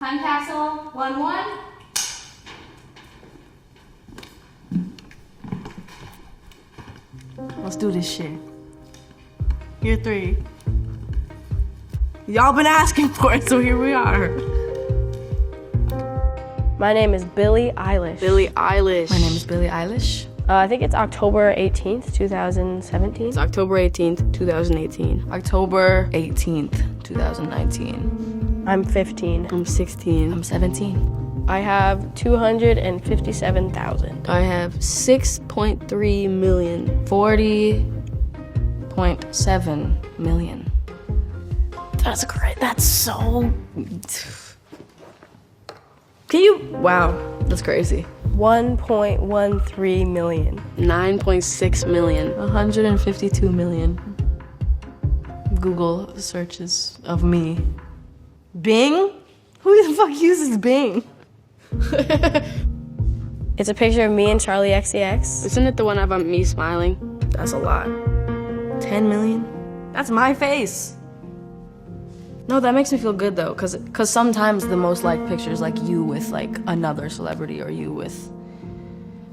Time capsule 1-1. Let's do this shit. Year 3. Y'all been asking for it, so here we are. My name is Billie Eilish. Billie Eilish. My name is Billie Eilish. I think it's October 18th, 2017. It's October 18th, 2018. October 18th, 2019. I'm 15. I'm 16. I'm 17. I have 257,000. I have 6.3 million. 40.7 million. That's great. That's so... Can you... Wow, that's crazy. 1.13 million. 9.6 million. 152 million. Google searches of me. Bing? Who the fuck uses Bing? It's a picture of me and Charlie XCX. Isn't it the one about me smiling? That's a lot. 10 million? That's my face. No, that makes me feel good though, cause sometimes the most liked pictures like you with like another celebrity or you with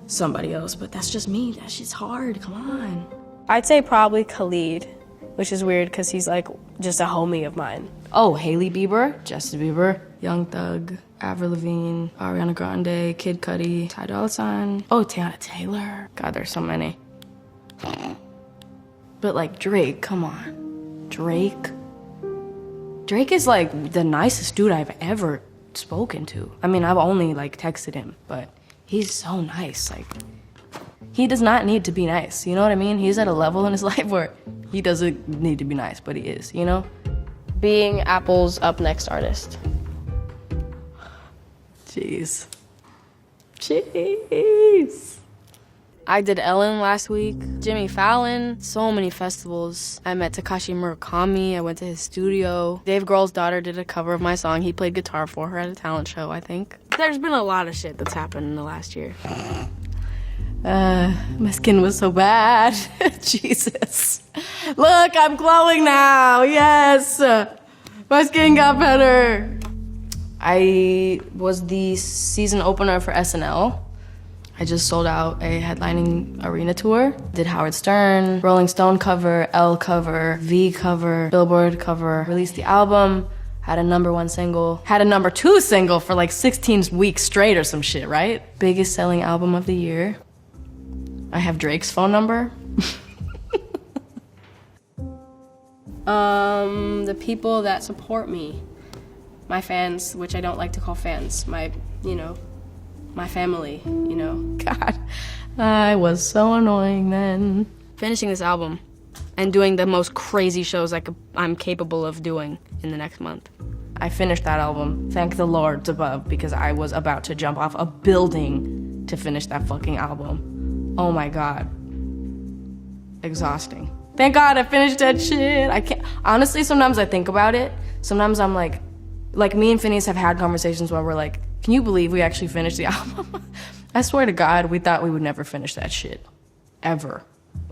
somebody else, but that's just me. That shit's hard. Come on. I'd say probably Khalid, which is weird because he's like just a homie of mine. Oh, Hailey Bieber, Justin Bieber, Young Thug, Avril Lavigne, Ariana Grande, Kid Cudi, Ty Dolla $ign. Oh, Tiana Taylor. God, there's so many. But like Drake, come on. Drake is like the nicest dude I've ever spoken to. I mean, I've only like texted him, but he's so nice. Like, he does not need to be nice, you know what I mean? He's at a level in his life where he doesn't need to be nice, but he is, you know? Being Apple's up next artist. Jeez. I did Ellen last week, Jimmy Fallon, so many festivals. I met Takashi Murakami, I went to his studio. Dave Grohl's daughter did a cover of my song. He played guitar for her at a talent show, I think. There's been a lot of shit that's happened in the last year. My skin was so bad. Jesus. Look, I'm glowing now. Yes. My skin got better. I was the season opener for SNL. I just sold out a headlining arena tour. Did Howard Stern, Rolling Stone cover, Elle cover, V cover, Billboard cover. Released the album, had a #1 single, had a #2 single for like 16 weeks straight or some shit, right? Biggest selling album of the year. I have Drake's phone number. The people that support me. My fans, which I don't like to call fans. My family, you know. God, I was so annoying then. Finishing this album and doing the most crazy shows I'm capable of doing in the next month. I finished that album, thank the Lords above, because I was about to jump off a building to finish that fucking album. Oh my God. Exhausting. Thank God I finished that shit. I can't, honestly, sometimes I think about it. Sometimes I'm like me and Phineas have had conversations where we're like, can you believe we actually finished the album? I swear to God, we thought we would never finish that shit. Ever.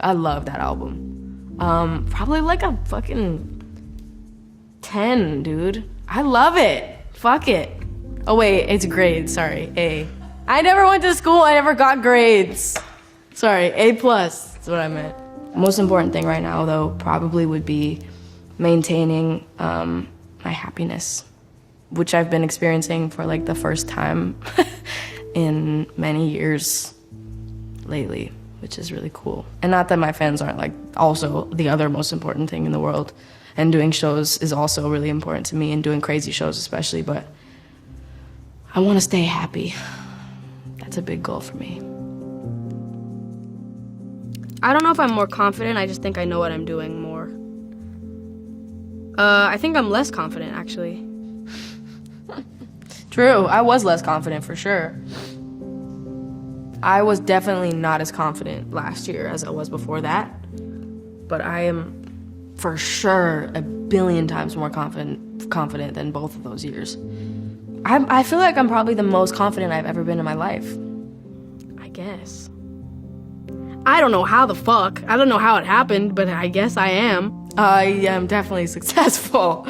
I love that album. Probably like a fucking 10, dude. I love it. Fuck it. Oh wait, it's grades, sorry, A. I never went to school, I never got grades. Sorry, A+, that's what I meant. Most important thing right now, though, probably would be maintaining my happiness, which I've been experiencing for like the first time in many years lately, which is really cool. And not that my fans aren't like also the other most important thing in the world, and doing shows is also really important to me, and doing crazy shows especially, but I want to stay happy. That's a big goal for me. I don't know if I'm more confident, I just think I know what I'm doing more. I think I'm less confident, actually. True, I was less confident for sure. I was definitely not as confident last year as I was before that, but I am for sure a billion times more confident than both of those years. I feel like I'm probably the most confident I've ever been in my life. I guess. I don't know how the fuck. I don't know how it happened, but I guess I am. I am definitely successful.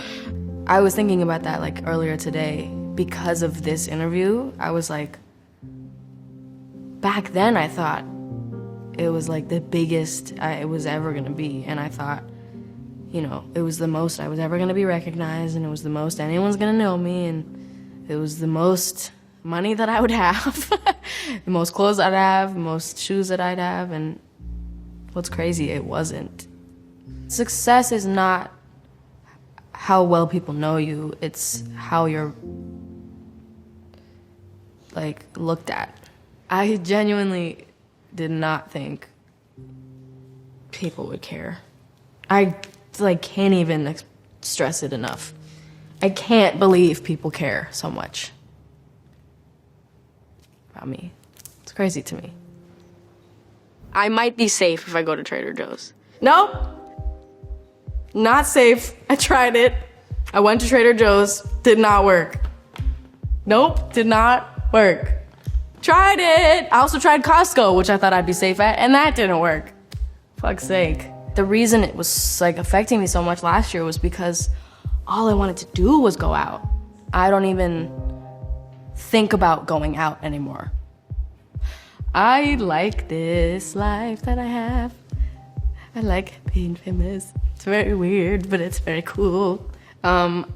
I was thinking about that like earlier today because of this interview, I was like, back then I thought it was like the biggest it was ever gonna be. And I thought, you know, it was the most I was ever gonna be recognized, and it was the most anyone's gonna know me, and it was the most money that I would have, the most clothes I'd have, the most shoes that I'd have, and what's crazy, it wasn't. Success is not how well people know you, it's how you're, like, looked at. I genuinely did not think people would care. I, like, can't even stress it enough. I can't believe people care so much about me. It's crazy to me. I might be safe if I go to Trader Joe's. Nope. Not safe. I tried it. I went to Trader Joe's. Did not work. Nope. Did not work. Tried it. I also tried Costco, which I thought I'd be safe at, and that didn't work. Fuck's sake. The reason it was like affecting me so much last year was because all I wanted to do was go out. I don't even think about going out anymore. I like this life that I have. I like being famous. It's very weird, but it's very cool. And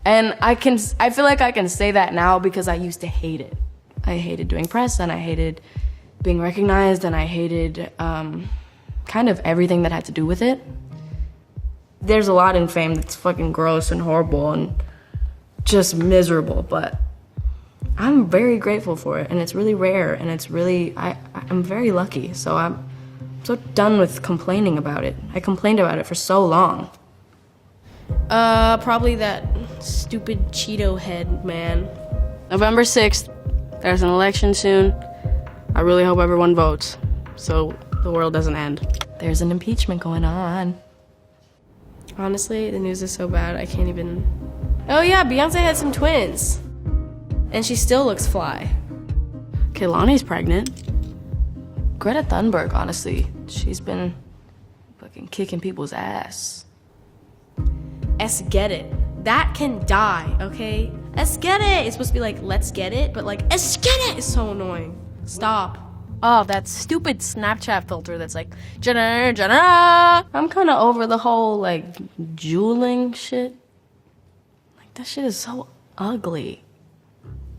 I feel like I can say that now because I used to hate it. I hated doing press, and I hated being recognized, and I hated kind of everything that had to do with it. There's a lot in fame that's fucking gross and horrible and just miserable, but I'm very grateful for it, and it's really rare, and it's really, I'm very lucky, so I'm so done with complaining about it. I complained about it for so long. Probably that stupid Cheeto head man. November 6th, there's an election soon. I really hope everyone votes so the world doesn't end. There's an impeachment going on. Honestly, the news is so bad, I can't even... Oh yeah, Beyonce had some twins. And she still looks fly. Kehlani's pregnant. Greta Thunberg, honestly, she's been fucking kicking people's ass. Let's get it. That can die, okay? Let's get it. It's supposed to be like, let's get it, but like, let's get it is so annoying. Stop. Oh, that stupid Snapchat filter that's like, Jenna, Jenna. I'm kind of over the whole, like, jeweling shit. Like, that shit is so ugly.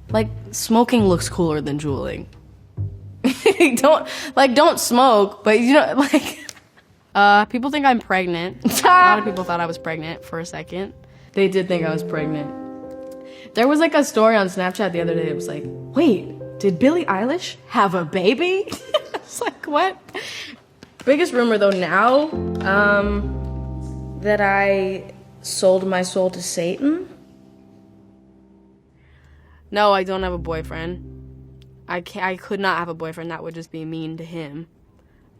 Like, smoking looks cooler than jeweling. Don't smoke, but you know, like... People think I'm pregnant. A lot of people thought I was pregnant for a second. They did think I was pregnant. There was, like, a story on Snapchat the other day. It was like, wait, did Billie Eilish have a baby? It's like, what? Biggest rumor, though, now, that I sold my soul to Satan. No, I don't have a boyfriend. I could not have a boyfriend. That would just be mean to him.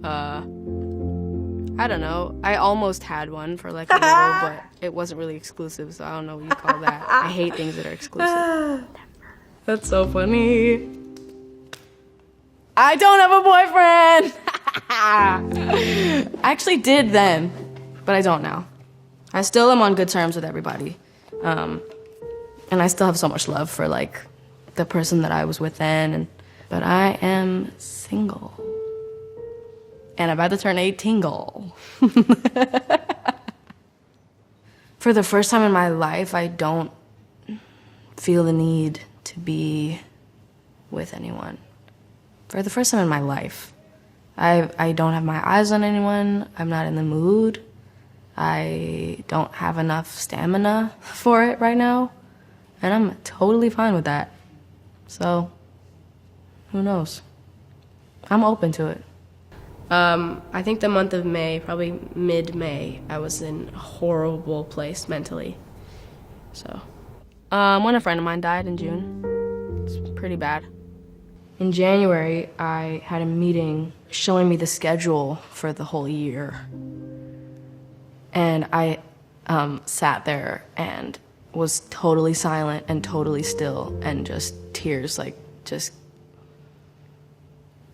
I don't know. I almost had one for like a little, but it wasn't really exclusive, so I don't know what you call that. I hate things that are exclusive. That's so funny. I don't have a boyfriend! I actually did then, but I don't now. I still am on good terms with everybody. And I still have so much love for, like, the person that I was with then, but I am single. And I'm about to turn 18. For the first time in my life, I don't feel the need to be with anyone. For the first time in my life. I don't have my eyes on anyone. I'm not in the mood. I don't have enough stamina for it right now. And I'm totally fine with that. So, who knows? I'm open to it. I think the month of May, probably mid-May, I was in a horrible place mentally. So. When a friend of mine died in June. It's pretty bad. In January, I had a meeting showing me the schedule for the whole year. And I sat there and was totally silent and totally still, and just tears, like, just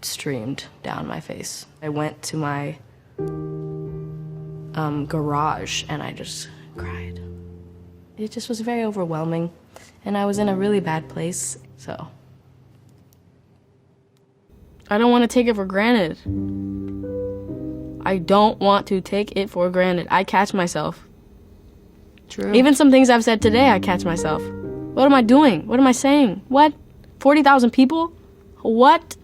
streamed down my face. I went to my garage and I just cried. It just was very overwhelming. And I was in a really bad place, so. I don't want to take it for granted. I don't want to take it for granted. I catch myself. True. Even some things I've said today, I catch myself. What am I doing? What am I saying? What? 40,000 people? What?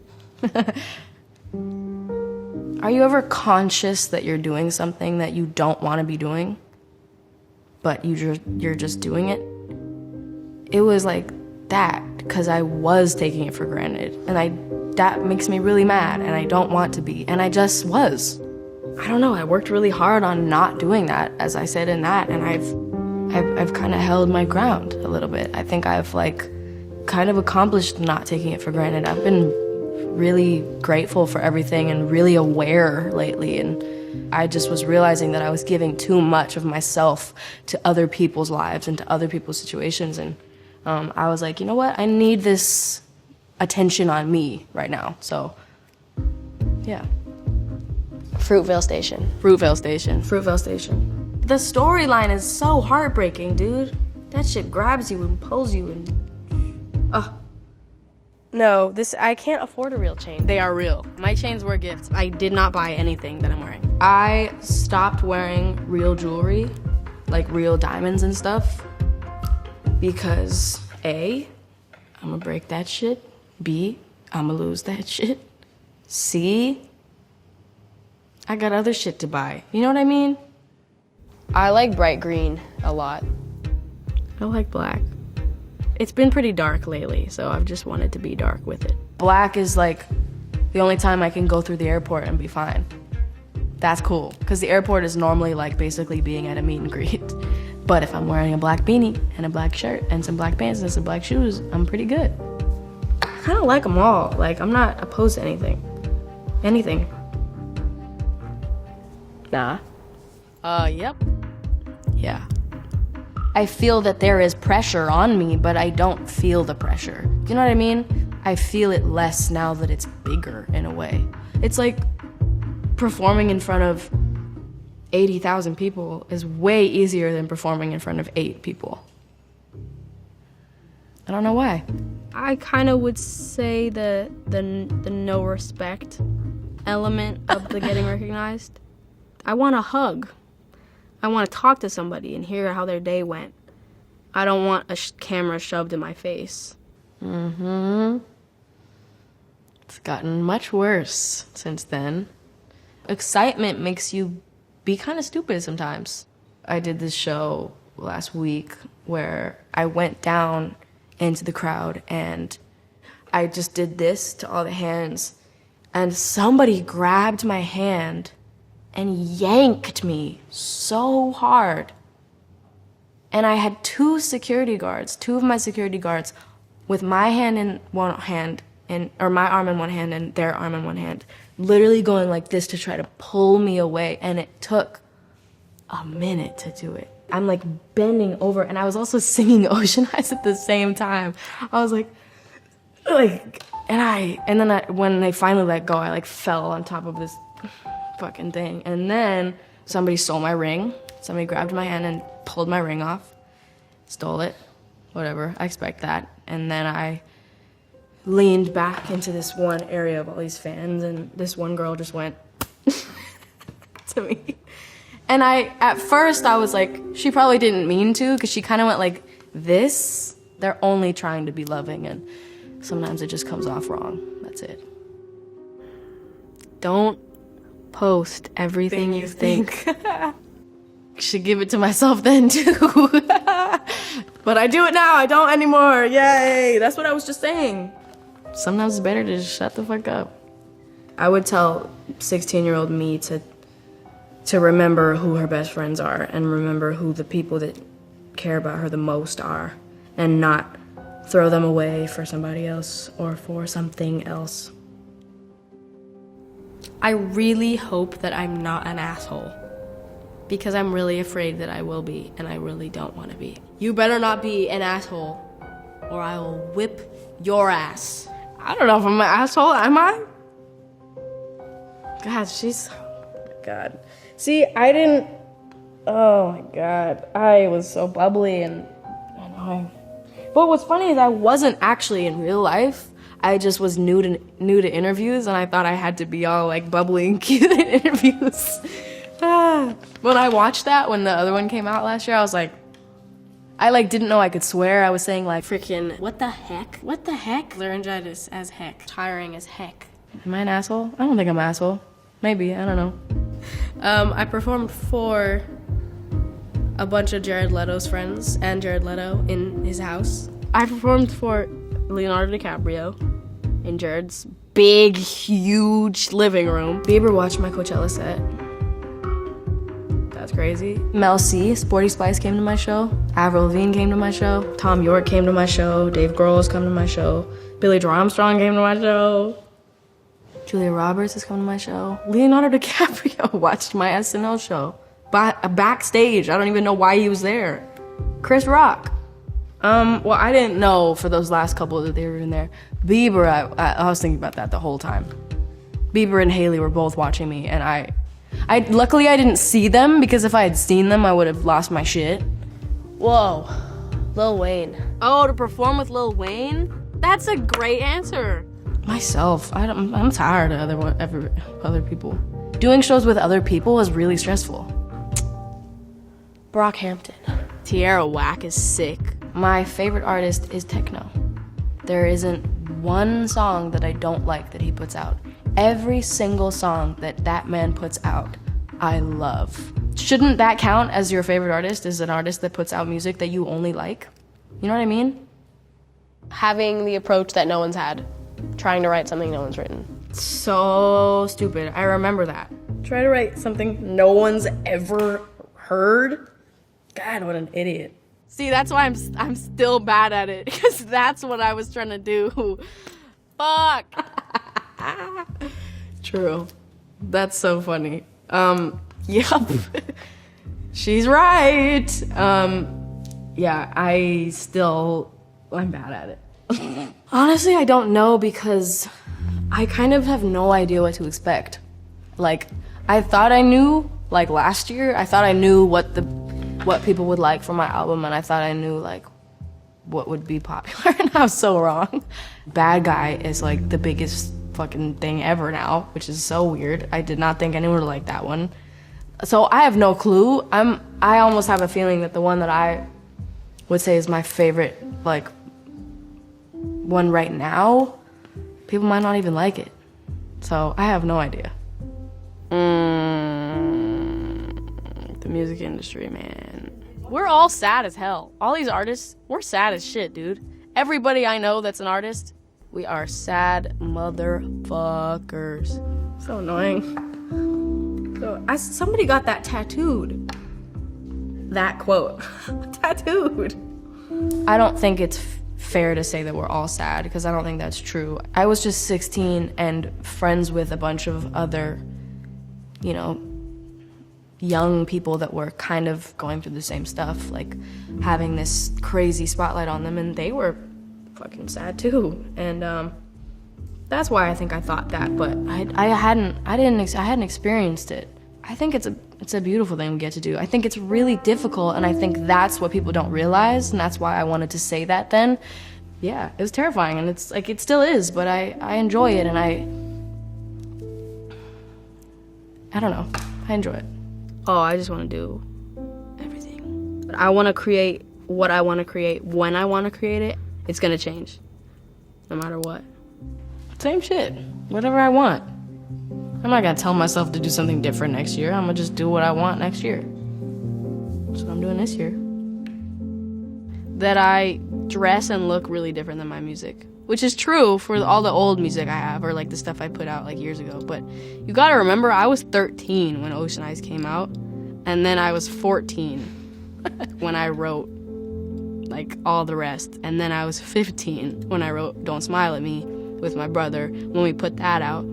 Are you ever conscious that you're doing something that you don't want to be doing, but you're just doing it? It was like that because I was taking it for granted, and that makes me really mad, and I don't want to be, and I just was. I don't know. I worked really hard on not doing that, as I said in that, and I've kind of held my ground a little bit. I think I've like kind of accomplished not taking it for granted. I've been really grateful for everything and really aware lately, and I just was realizing that I was giving too much of myself to other people's lives and to other people's situations, and I was like, you know what? I need this attention on me right now. So, yeah. Fruitvale Station. Fruitvale Station. Fruitvale Station. The storyline is so heartbreaking, dude. That shit grabs you and pulls you and... No, I can't afford a real chain. They are real. My chains were gifts. I did not buy anything that I'm wearing. I stopped wearing real jewelry, like real diamonds and stuff, because A, I'm gonna break that shit. B, I'm gonna lose that shit. C, I got other shit to buy. You know what I mean? I like bright green a lot. I like black. It's been pretty dark lately, so I've just wanted to be dark with it. Black is like the only time I can go through the airport and be fine. That's cool, because the airport is normally like basically being at a meet and greet. But if I'm wearing a black beanie and a black shirt and some black pants and some black shoes, I'm pretty good. I kind of like them all. Like, I'm not opposed to anything. Anything. Nah. Yep. Yeah. I feel that there is pressure on me, but I don't feel the pressure. Do you know what I mean? I feel it less now that it's bigger in a way. It's like performing in front of 80,000 people is way easier than performing in front of 8 people. I don't know why. I kind of would say the no respect element of the getting recognized. I want a hug. I want to talk to somebody and hear how their day went. I don't want a camera shoved in my face. Mm-hmm. It's gotten much worse since then. Excitement makes you be kind of stupid sometimes. I did this show last week where I went down into the crowd and I just did this to all the hands, and somebody grabbed my hand and yanked me so hard. And I had two of my security guards with my hand in one hand, or my arm in one hand and their arm in one hand, literally going like this to try to pull me away, and it took a minute to do it. I'm like bending over, and I was also singing Ocean Eyes at the same time. I was like, and then when they finally let go, I like fell on top of this fucking thing. And then somebody stole my ring. Somebody grabbed my hand and pulled my ring off, stole it, whatever, I expect that. And then I leaned back into this one area of all these fans, and this one girl just went to me. And at first I was like, she probably didn't mean to, because she kind of went like this. They're only trying to be loving, and sometimes it just comes off wrong. That's it. Don't post everything you think. Should give it to myself then too. But I do it now. I don't anymore. Yay. That's what I was just saying. Sometimes it's better to just shut the fuck up. I would tell 16-year-old me to remember who her best friends are, and remember who the people that care about her the most are, and not throw them away for somebody else or for something else. I really hope that I'm not an asshole, because I'm really afraid that I will be, and I really don't want to be. You better not be an asshole, or I will whip your ass. I don't know if I'm an asshole, am I? God, oh my God. See, oh my God. I was so bubbly and annoying. But what's funny is I wasn't actually in real life. I just was new to interviews, and I thought I had to be all like bubbly and cute in interviews. When I watched that, when the other one came out last year, I was like, I like didn't know I could swear. I was saying like Freaking, what the heck? What the heck? Laryngitis as heck. Tiring as heck. Am I an asshole? I don't think I'm an asshole. Maybe, I don't know. I performed for a bunch of Jared Leto's friends and Jared Leto in his house. I performed for Leonardo DiCaprio in Jared's big, huge living room. Bieber watched my Coachella set. That's crazy. Mel C, Sporty Spice came to my show. Avril Lavigne came to my show. Tom York came to my show. Dave Grohl's come to my show. Billy Joe Armstrong came to my show. Julia Roberts has come to my show. Leonardo DiCaprio watched my SNL show. Backstage, I don't even know why he was there. Chris Rock. Well, I didn't know for those last couple that they were in there. Bieber, I was thinking about that the whole time. Bieber and Haley were both watching me, and I luckily I didn't see them, because if I had seen them, I would have lost my shit. Whoa, Lil Wayne. Oh, to perform with Lil Wayne? That's a great answer. Myself, I'm tired of other people. Doing shows with other people is really stressful. Brockhampton. Tierra Whack is sick. My favorite artist is techno. There isn't one song that I don't like that he puts out. Every single song that man puts out, I love. Shouldn't that count as your favorite artist, as an artist that puts out music that you only like? You know what I mean? Having the approach that no one's had. Trying to write something no one's written. So stupid. I remember that. Try to write something no one's ever heard. God, what an idiot. See, that's why I'm still bad at it, because that's what I was trying to do. Fuck. True. That's so funny. Yup. She's right. Yeah, I'm bad at it. Honestly, I don't know, because I kind of have no idea what to expect. Like, I thought I knew, like last year, I thought I knew what people would like for my album, and I thought I knew like what would be popular, and I was so wrong. Bad Guy is like the biggest fucking thing ever now, which is so weird. I did not think anyone would like that one. So I have no clue. I almost have a feeling that the one that I would say is my favorite, like, one right now, people might not even like it. So I have no idea. The music industry, man. We're all sad as hell. All these artists, we're sad as shit, dude. Everybody I know that's an artist, we are sad motherfuckers. So annoying. So somebody got that tattooed. That quote. Tattooed. I don't think it's fair to say that we're all sad, because I don't think that's true. I was just 16 and friends with a bunch of other, young people that were kind of going through the same stuff, like having this crazy spotlight on them, and they were fucking sad too. And that's why I think I thought that, but I hadn't experienced it. I think it's a beautiful thing we get to do. I think it's really difficult, and I think that's what people don't realize, and that's why I wanted to say that then. Yeah, it was terrifying, and it's like, it still is, but I enjoy it, and I don't know, I enjoy it. Oh, I just want to do everything. But I want to create what I want to create when I want to create it. It's going to change, no matter what. Same shit, whatever I want. I'm not gonna tell myself to do something different next year. I'm gonna just do what I want next year. That's what I'm doing this year. That I dress and look really different than my music, which is true for all the old music I have, or like the stuff I put out like years ago. But you gotta remember, I was 13 when Ocean Eyes came out, and then I was 14 when I wrote like all the rest, and then I was 15 when I wrote Don't Smile at Me with my brother when we put that out.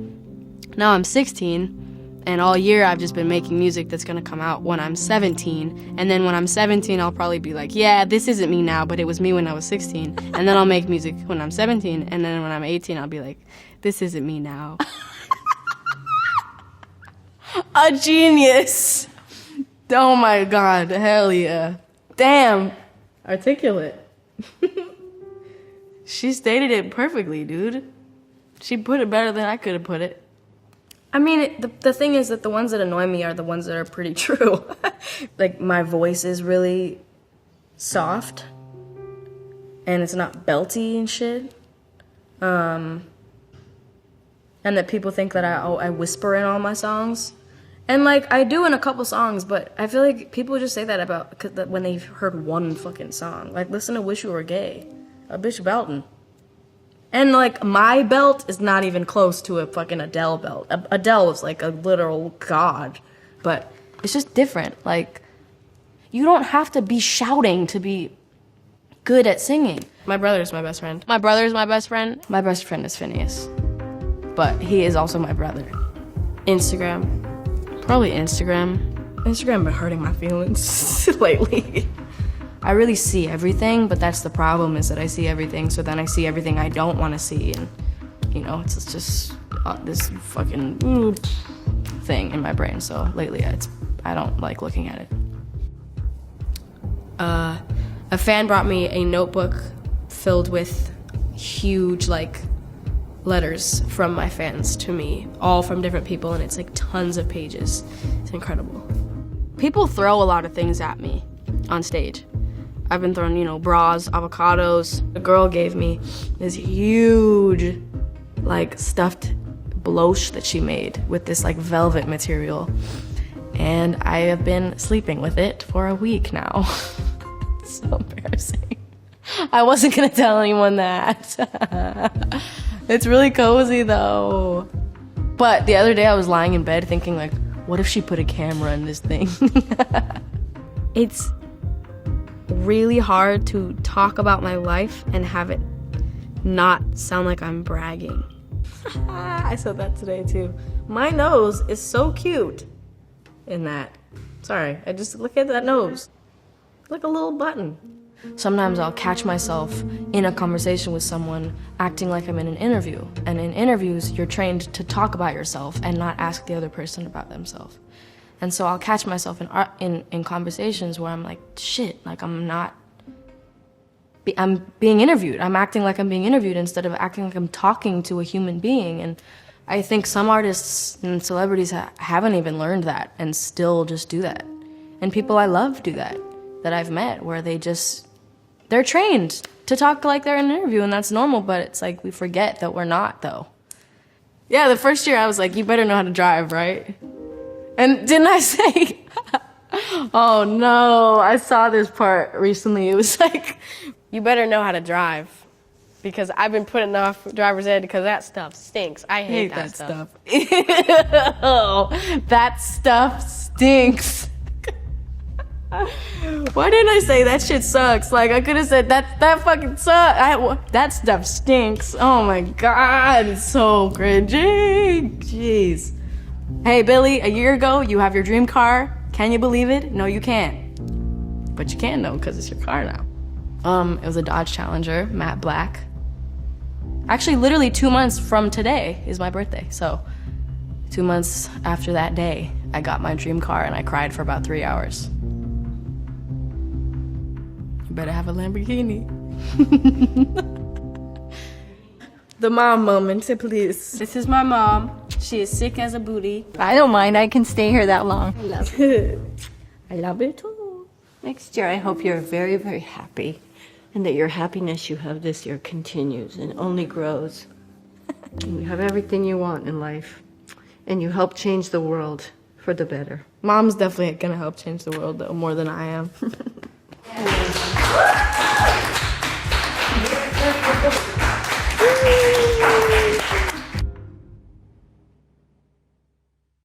Now I'm 16, and all year I've just been making music that's gonna come out when I'm 17, and then when I'm 17 I'll probably be like, yeah, this isn't me now, but it was me when I was 16, and then I'll make music when I'm 17, and then when I'm 18 I'll be like, this isn't me now. A genius! Oh my god, hell yeah. Damn. Articulate. She stated it perfectly, dude. She put it better than I could have put it. I mean, the thing is that the ones that annoy me are the ones that are pretty true. Like, my voice is really soft, and it's not belty and shit. And that people think that I whisper in all my songs. And, like, I do in a couple songs, but I feel like people just say that when they've heard one fucking song. Like, listen to Wish You Were Gay. A bitch belting. And, like, my belt is not even close to a fucking Adele belt. Adele is, like, a literal god. But it's just different. Like, you don't have to be shouting to be good at singing. My brother's my best friend. My brother's my best friend. My best friend is Phineas. But he is also my brother. Instagram. Probably Instagram. Instagram been hurting my feelings lately. I really see everything, but that's the problem, is that I see everything, so then I see everything I don't want to see, and, you know, it's just this fucking thing in my brain, so lately I don't like looking at it. A fan brought me a notebook filled with huge, like, letters from my fans to me, all from different people, and it's, like, tons of pages. It's incredible. People throw a lot of things at me on stage. I've been throwing, you know, bras, avocados. A girl gave me this huge, like, stuffed bloche that she made with this, like, velvet material. And I have been sleeping with it for a week now. It's so embarrassing. I wasn't gonna tell anyone that. It's really cozy, though. But the other day I was lying in bed thinking, like, what if she put a camera in this thing? It's really hard to talk about my life and have it not sound like I'm bragging. I said that today too. My nose is so cute in that. Sorry, I just look at that nose. Like a little button. Sometimes I'll catch myself in a conversation with someone acting like I'm in an interview. And in interviews, you're trained to talk about yourself and not ask the other person about themselves. And so I'll catch myself in conversations where I'm like, shit, like I'm being interviewed. I'm acting like I'm being interviewed instead of acting like I'm talking to a human being. And I think some artists and celebrities haven't even learned that and still just do that. And people I love do that I've met, where they're trained to talk like they're in an interview, and that's normal, but it's like we forget that we're not, though. Yeah, the first year I was like, you better know how to drive, right? And didn't I say, oh no, I saw this part recently. It was like, You better know how to drive, because I've been putting off driver's ed because that stuff stinks. I hate that stuff. Ew, that stuff stinks. Why didn't I say that shit sucks? Like, I could have said that fucking sucks. That stuff stinks. Oh my God, it's so cringy. Jeez. Hey, Billy, a year ago, you have your dream car. Can you believe it? No, you can't. But you can, though, because it's your car now. It was a Dodge Challenger, matte black. Actually, literally 2 months from today is my birthday. So 2 months after that day, I got my dream car and I cried for about 3 hours. You better have a Lamborghini. The mom moment, please. This is my mom. She is sick as a booty. I don't mind. I can stay here that long. I love it. I love it too. Next year, I hope you're very, very happy, and that your happiness you have this year continues and only grows. And you have everything you want in life, and you help change the world for the better. Mom's definitely gonna help change the world, though, more than I am.